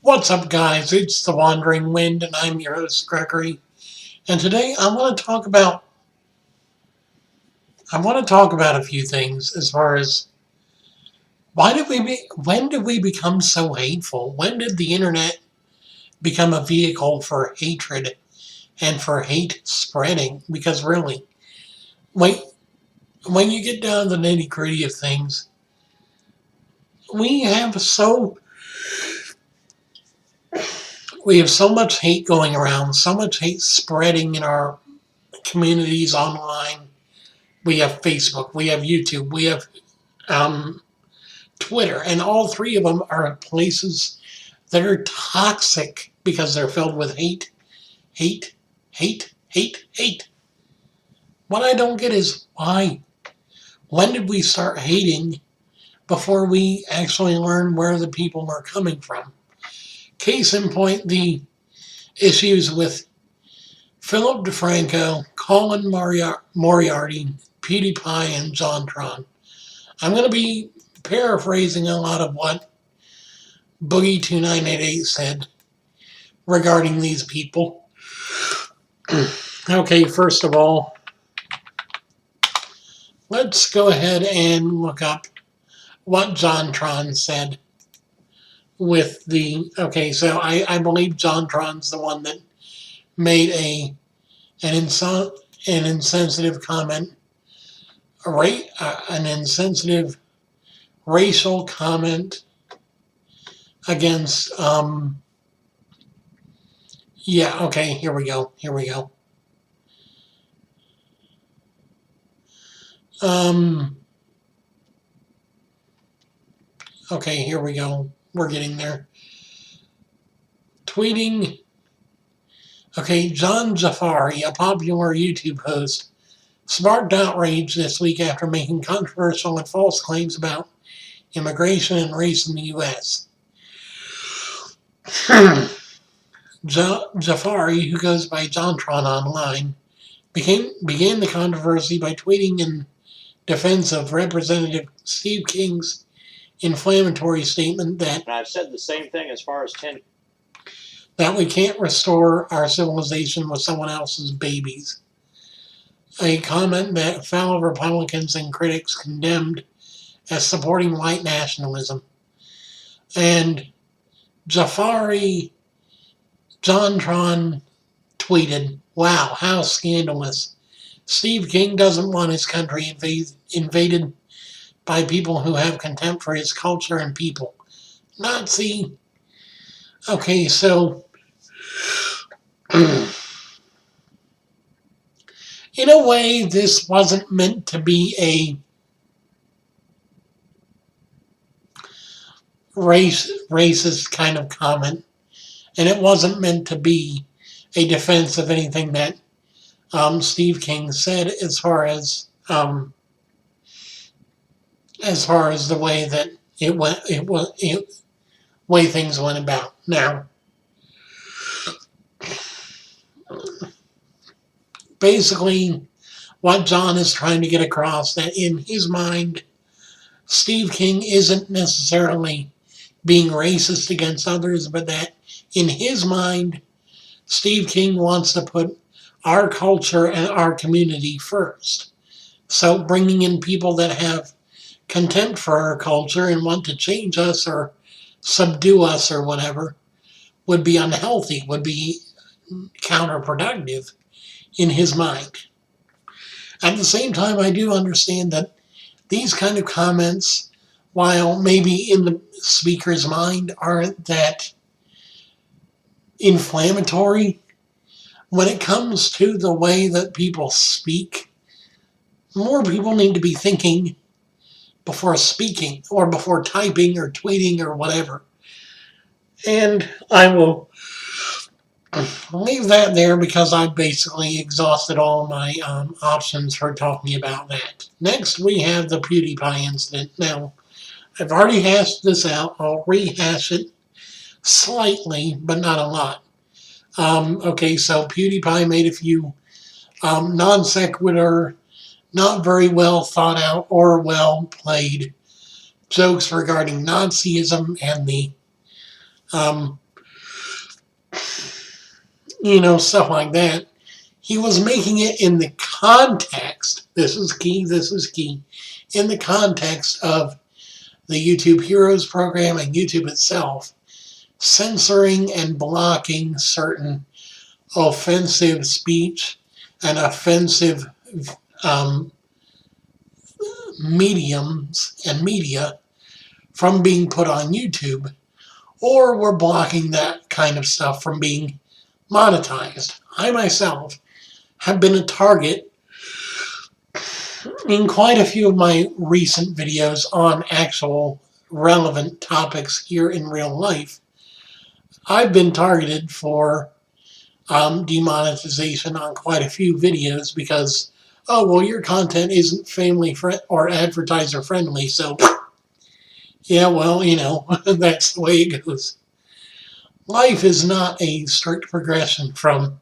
What's up, guys? It's the Wandering Wind, and I'm your host, Gregory. And today I want to talk about a few things as far as when did we become so hateful? When did the internet become a vehicle for hatred and for hate spreading? Because really, when when you get down to the nitty gritty of things, we have so we have so much hate going around, so much hate spreading in our communities online. We have Facebook, we have YouTube, we have um, Twitter, and all three of them are places that are toxic because they're filled with hate, hate, hate, hate, hate. What I don't get is why? When did we start hating before we actually learn where the people are coming from? Case in point, the issues with Philip DeFranco, Colin Moriarty, PewDiePie, and JonTron. I'm going to be paraphrasing a lot of what Boogie2988 said regarding these people. Okay, first of all, let's go ahead and look up what JonTron said with the... Okay, so I believe JonTron's the one that made an insensitive comment, an insensitive racial comment against, yeah, okay, here we go. Okay, here we go. We're getting there. Tweeting. Okay, John Jafari, a popular YouTube host, sparked outrage this week after making controversial and false claims about immigration and race in the U.S. Jafari, who goes by JonTron online, began the controversy by tweeting in defense of Representative Steve King's inflammatory statement that... And I've said the same thing as far as 10... that we can't restore our civilization with someone else's babies. A comment that fellow Republicans and critics condemned as supporting white nationalism. And JonTron tweeted, "Wow, how scandalous. Steve King doesn't want his country invaded by people who have contempt for his culture and people. Nazi." Okay, so in a way, this wasn't meant to be a racist kind of comment, and it wasn't meant to be a defense of anything that Steve King said as far as the way that way things went about. Now, basically, what John is trying to get across, that in his mind, Steve King isn't necessarily being racist against others, but that in his mind, Steve King wants to put our culture and our community first. So bringing in people that have contempt for our culture and want to change us or subdue us or whatever would be unhealthy, would be counterproductive in his mind. At the same time, I do understand that these kind of comments, while maybe in the speaker's mind aren't that inflammatory, when it comes to the way that people speak, more people need to be thinking before speaking or before typing or tweeting or whatever. And I will leave that there because I basically exhausted all my options for talking about that. Next, we have the PewDiePie incident. Now, I've already hashed this out. I'll rehash it slightly, but not a lot. Okay, so PewDiePie made a few non sequitur, not very well thought out or well played jokes regarding Nazism and the um, stuff like that. He was making it in the context, this is key, in the context of the YouTube Heroes program and YouTube itself, censoring and blocking certain offensive speech and offensive um, mediums and media from being put on YouTube, or we're blocking that kind of stuff from being monetized. I myself have been a target in quite a few of my recent videos on actual relevant topics here in real life. I've been targeted for demonetization on quite a few videos because, oh, well, your content isn't family friend or advertiser friendly, so yeah, well, that's the way it goes. Life is not a strict progression from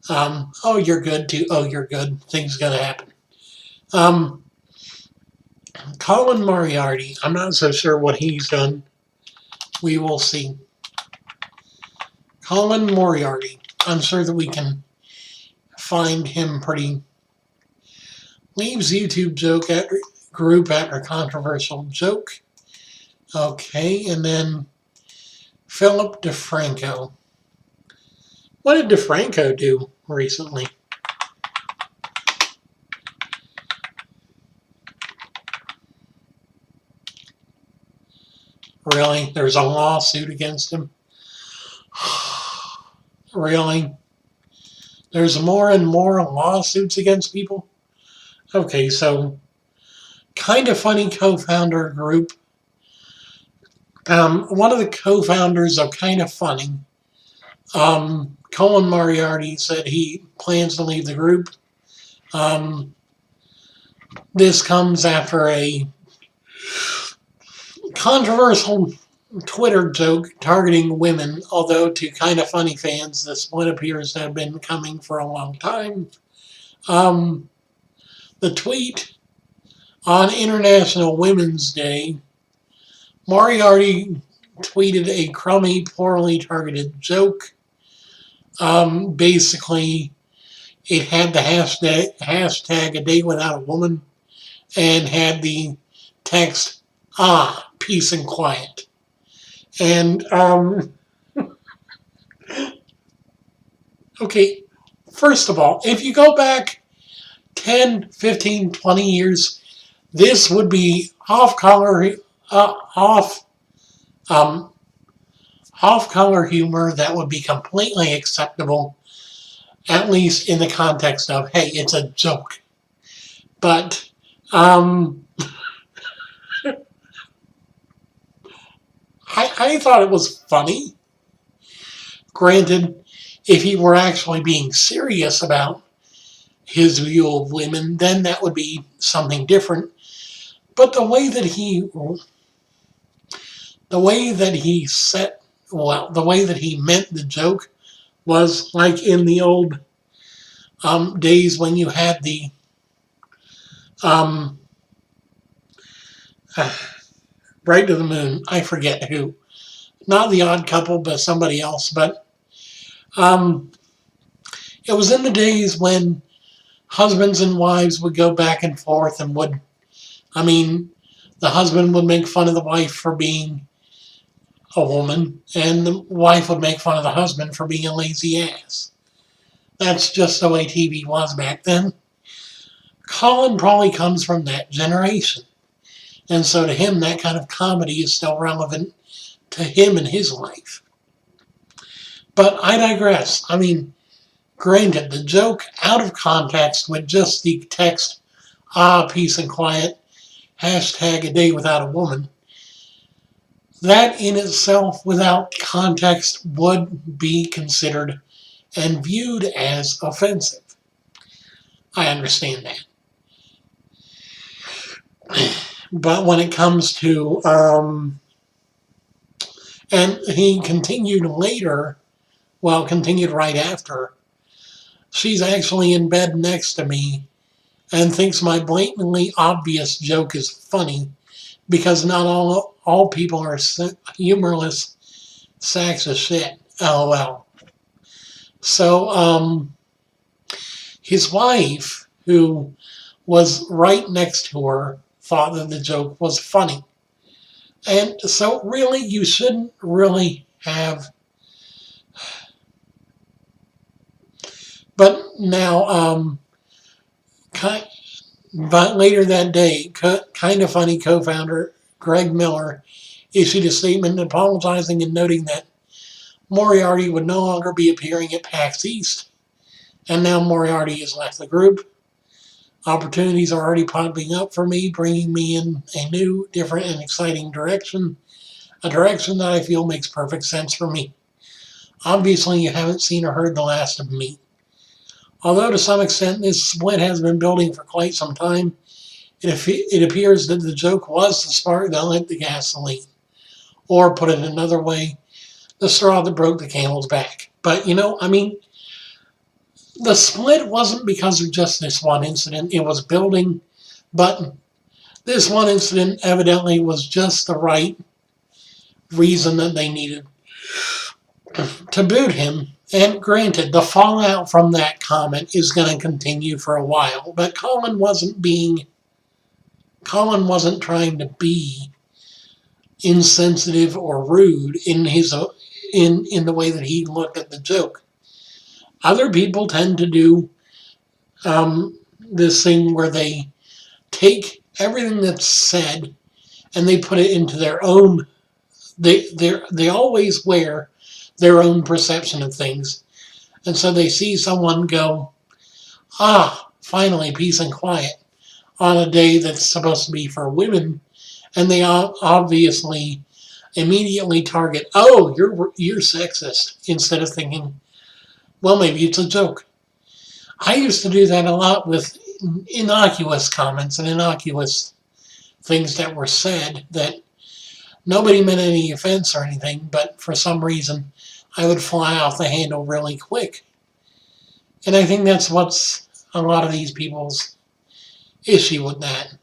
oh, you're good to, oh, you're good, things gonna happen. Colin Moriarty, I'm not so sure what he's done. We will see. Colin Moriarty, I'm sure that we can find him pretty. Leaves YouTube joke group after controversial joke. Okay, and then Philip DeFranco. What did DeFranco do recently? Really? There's a lawsuit against him? Really? There's more and more lawsuits against people? Okay, so Kind of Funny co-founder group. One of the co-founders of Kind of Funny, Colin Moriarty, said he plans to leave the group. This comes after a controversial Twitter joke targeting women, although to Kind of Funny fans, this one appears to have been coming for a long time. The tweet on International Women's Day, Moriarty tweeted a crummy, poorly targeted joke. Basically, it had the hashtag a day without a woman and had the text, peace and quiet. And, okay, first of all, if you go back 10, 15, 20 years, this would be off-color humor that would be completely acceptable, at least in the context of, hey, it's a joke. But I thought it was funny. Granted, if he were actually being serious about his view of women, then that would be something different. But the way that he meant the joke was like in the old days when you had the Right to the Moon. I forget who. Not The Odd Couple, but somebody else. But it was in the days when husbands and wives would go back and forth and the husband would make fun of the wife for being a woman, and the wife would make fun of the husband for being a lazy ass. That's just the way TV was back then. Colin probably comes from that generation. And so to him, that kind of comedy is still relevant to him and his life. But I digress. Granted, the joke out of context with just the text, peace and quiet, hashtag a day without a woman, that in itself, without context, would be considered and viewed as offensive. I understand that. But when it comes to, and he continued right after, she's actually in bed next to me and thinks my blatantly obvious joke is funny because not all people are humorless sacks of shit. LOL. So, his wife, who was right next to her, thought that the joke was funny. And so really, you shouldn't really have. But now, but later that day, Kind of Funny co-founder Greg Miller issued a statement apologizing and noting that Moriarty would no longer be appearing at PAX East. And now Moriarty has left the group. Opportunities are already popping up for me, bringing me in a new, different, and exciting direction. A direction that I feel makes perfect sense for me. Obviously, you haven't seen or heard the last of me. Although to some extent this split has been building for quite some time, it appears that the joke was the spark that lit the gasoline. Or, put it another way, the straw that broke the camel's back. But, the split wasn't because of just this one incident. It was building, but this one incident evidently was just the right reason that they needed to boot him. And granted, the fallout from that comment is going to continue for a while, but Colin wasn't trying to be insensitive or rude in the way that he looked at the joke. Other people tend to do this thing where they take everything that's said and they put it into their own. They always wear their own perception of things, and so they see someone go, finally peace and quiet on a day that's supposed to be for women, and they obviously immediately target, you're sexist, instead of thinking, well, maybe it's a joke. I used to do that a lot with innocuous comments and innocuous things that were said that nobody meant any offense or anything, but for some reason I would fly off the handle really quick. And I think that's what's a lot of these people's issue with that.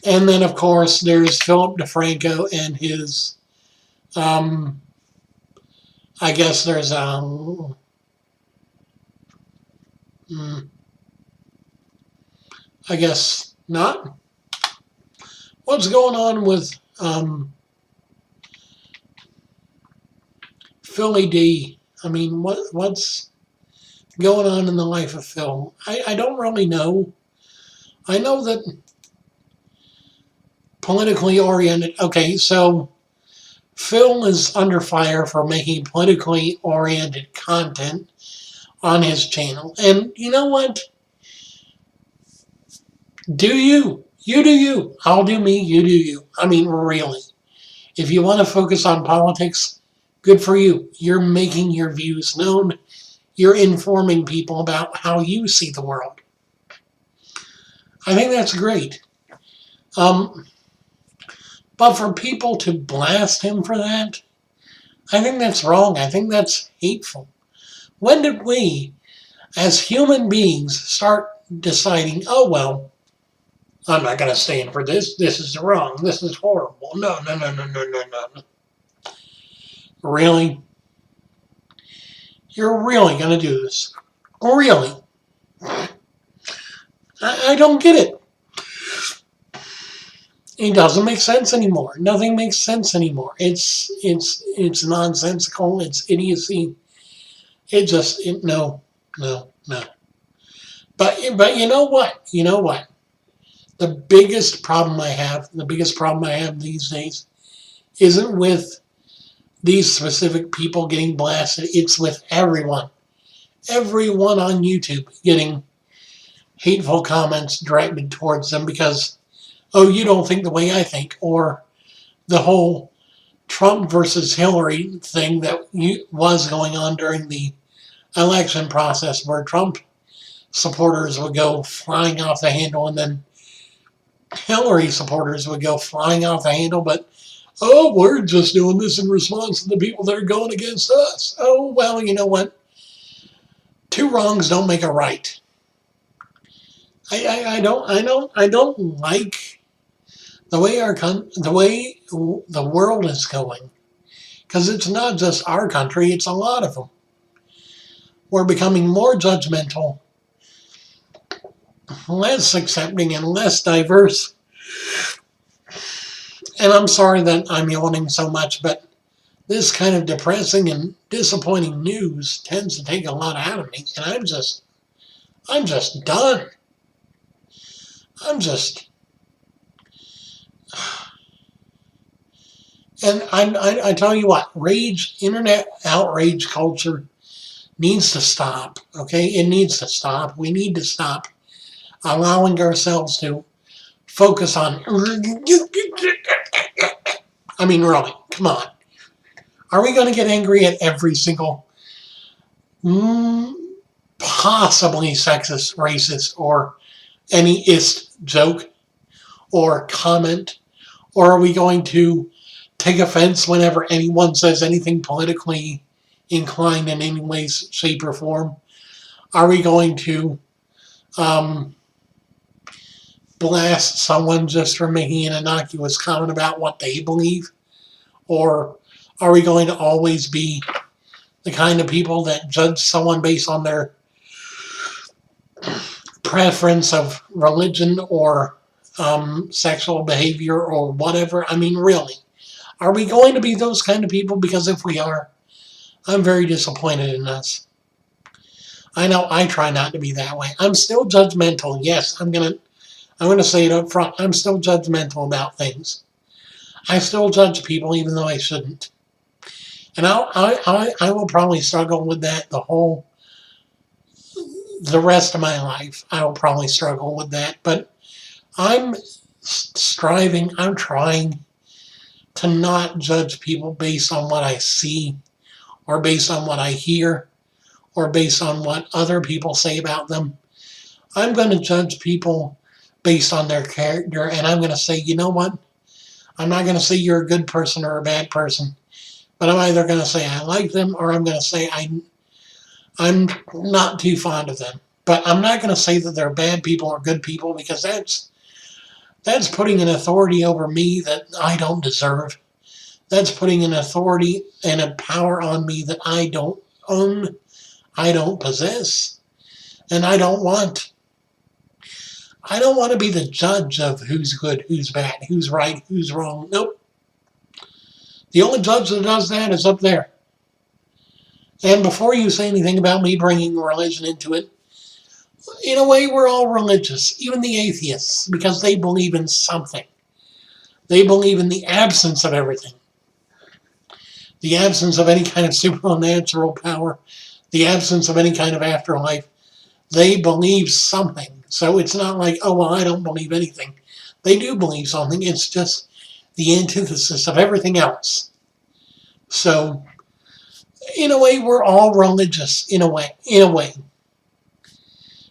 And then of course there's Philip DeFranco and his, I guess there's, I guess not. What's going on with Philly D? I mean, what's going on in the life of Phil? I don't really know. I know that politically oriented. Okay, so Phil is under fire for making politically oriented content on his channel. And you know what? Do you. You do you. I'll do me, you do you. I mean, really. If you want to focus on politics, good for you. You're making your views known. You're informing people about how you see the world. I think that's great. But for people to blast him for that, I think that's wrong. I think that's hateful. When did we, as human beings, start deciding, oh, well, I'm not going to stand for this. This is wrong. This is horrible. No. Really? You're really going to do this? Really? I don't get it. It doesn't make sense anymore. Nothing makes sense anymore. It's nonsensical. It's idiocy. No. But you know what? The biggest problem I have these days isn't with these specific people getting blasted. It's with everyone. Everyone on YouTube getting hateful comments directed towards them because, oh, you don't think the way I think, or the whole Trump versus Hillary thing that was going on during the election process where Trump supporters would go flying off the handle and then Hillary supporters would go flying off the handle, but, oh, we're just doing this in response to the people that are going against us. Oh, well, you know what? Two wrongs don't make a right. I don't like The way the world is going, because it's not just our country, it's a lot of them. We're becoming more judgmental, less accepting, and less diverse. And I'm sorry that I'm yawning so much, but this kind of depressing and disappointing news tends to take a lot out of me, and I'm just done. And I tell you what, internet outrage culture needs to stop. Okay, it needs to stop. We need to stop allowing ourselves to focus on. I mean, really, come on. Are we going to get angry at every single possibly sexist, racist, or any joke or comment? Or are we going to take offense whenever anyone says anything politically inclined in any way, shape, or form? Are we going to blast someone just for making an innocuous comment about what they believe? Or are we going to always be the kind of people that judge someone based on their preference of religion or sexual behavior or whatever? I mean, really, are we going to be those kind of people? Because if we are, I'm very disappointed in us. I know I try not to be that way. I'm still judgmental. Yes, I'm gonna say it up front. I'm still judgmental about things. I still judge people even though I shouldn't. And I will probably struggle with that the rest of my life. I will probably struggle with that. But I'm trying to not judge people based on what I see or based on what I hear or based on what other people say about them. I'm going to judge people based on their character, and I'm going to say, you know what? I'm not going to say you're a good person or a bad person, but I'm either going to say I like them or I'm going to say I'm not too fond of them. But I'm not going to say that they're bad people or good people, because that's putting an authority over me that I don't deserve. That's putting an authority and a power on me that I don't own, I don't possess, and I don't want. I don't want to be the judge of who's good, who's bad, who's right, who's wrong. Nope. The only judge that does that is up there. And before you say anything about me bringing religion into it, in a way we're all religious, even the atheists, because they believe in something. They believe in the absence of everything. The absence of any kind of supernatural power, the absence of any kind of afterlife. They believe something. So it's not like, oh, well, I don't believe anything. They do believe something. It's just the antithesis of everything else. So, in a way, we're all religious, in a way.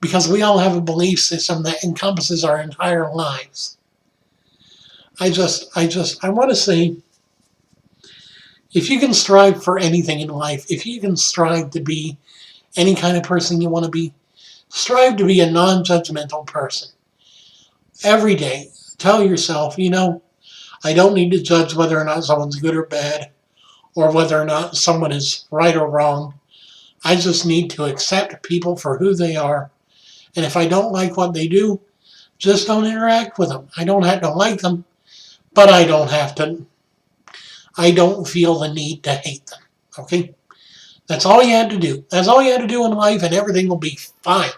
Because we all have a belief system that encompasses our entire lives. I want to say, if you can strive for anything in life, if you can strive to be any kind of person you want to be, strive to be a non-judgmental person. Every day, tell yourself, I don't need to judge whether or not someone's good or bad, or whether or not someone is right or wrong. I just need to accept people for who they are. And if I don't like what they do, just don't interact with them. I don't have to like them, but I don't feel the need to hate them. Okay? That's all you had to do. That's all you had to do in life, and everything will be fine.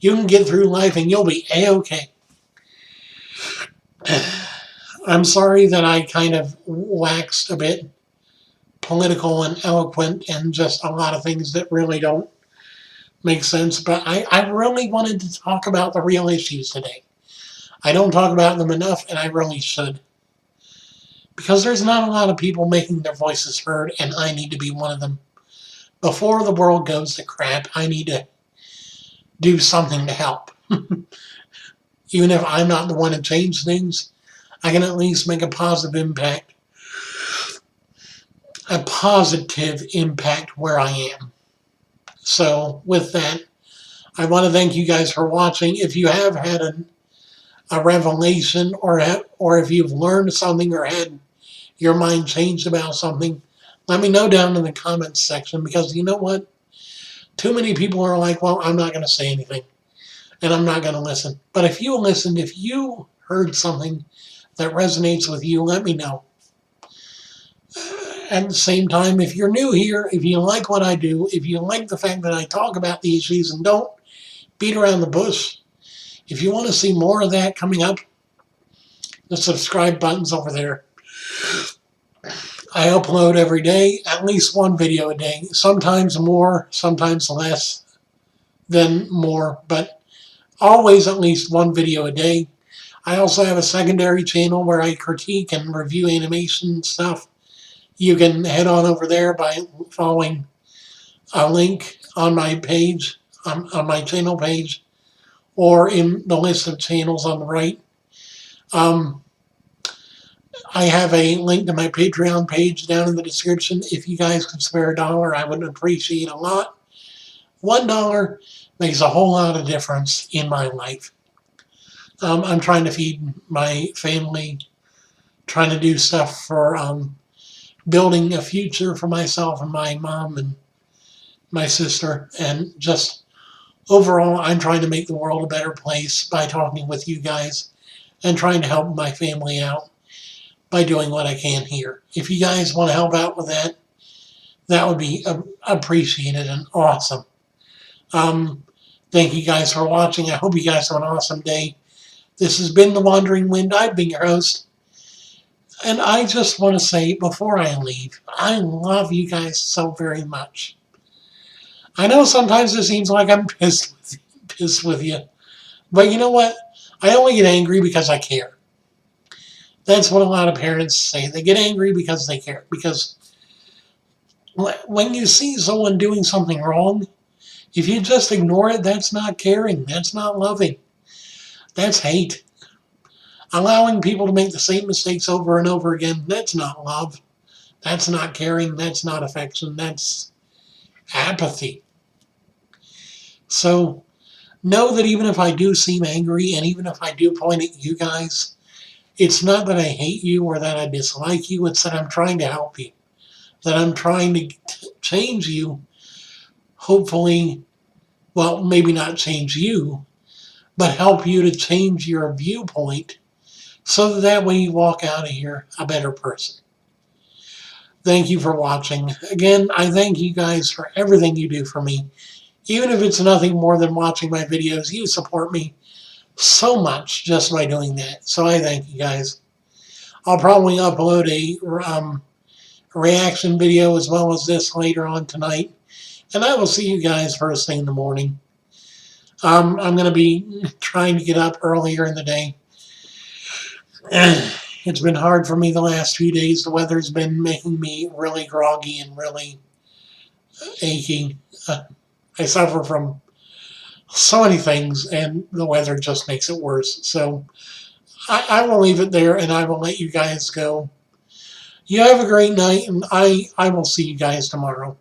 You can get through life and you'll be A-okay. I'm sorry that I kind of waxed a bit political and eloquent and just a lot of things that really don't make sense, but I really wanted to talk about the real issues today. I don't talk about them enough, and I really should. Because there's not a lot of people making their voices heard, and I need to be one of them. Before the world goes to crap, I need to do something to help. Even if I'm not the one to change things, I can at least make a positive impact. A positive impact where I am. So with that, I want to thank you guys for watching. If you have had a revelation, or if you've learned something or had your mind changed about something, let me know down in the comments section, because you know what? Too many people are like, well, I'm not going to say anything and I'm not going to listen. But if you listened, if you heard something that resonates with you, let me know. At the same time, if you're new here, if you like what I do, if you like the fact that I talk about the issues and don't beat around the bush, if you want to see more of that coming up, the subscribe button's over there. I upload every day, at least one video a day, sometimes more, sometimes less than more, but always at least one video a day. I also have a secondary channel where I critique and review animation stuff. You can head on over there by following a link on my page, on my channel page, or in the list of channels on the right. I have a link to my Patreon page down in the description. If you guys could spare $1, I would appreciate a lot. $1 makes a whole lot of difference in my life. I'm trying to feed my family, trying to do stuff for building a future for myself and my mom and my sister, and just overall, I'm trying to make the world a better place by talking with you guys and trying to help my family out by doing what I can here. If you guys want to help out with that, that would be appreciated and awesome. Thank you guys for watching. I hope you guys have an awesome day. This has been The Wandering Wind. I've been your host. And I just want to say, before I leave, I love you guys so very much. I know sometimes it seems like I'm pissed with you. But you know what? I only get angry because I care. That's what a lot of parents say. They get angry because they care. Because when you see someone doing something wrong, if you just ignore it, that's not caring. That's not loving. That's hate. Allowing people to make the same mistakes over and over again, that's not love. That's not caring. That's not affection. That's apathy. So know that even if I do seem angry, and even if I do point at you guys, it's not that I hate you or that I dislike you. It's that I'm trying to help you. That I'm trying to change you. Hopefully, well, maybe not change you, but help you to change your viewpoint so that way you walk out of here a better person. Thank you for watching. Again, I thank you guys for everything you do for me. Even if it's nothing more than watching my videos, you support me so much just by doing that. So I thank you guys. I'll probably upload a reaction video as well as this later on tonight. And I will see you guys first thing in the morning. I'm going to be trying to get up earlier in the day. It's been hard for me the last few days. The weather's been making me really groggy and really achy. I suffer from so many things, and the weather just makes it worse. So I will leave it there, and I will let you guys go. You have a great night, and I will see you guys tomorrow.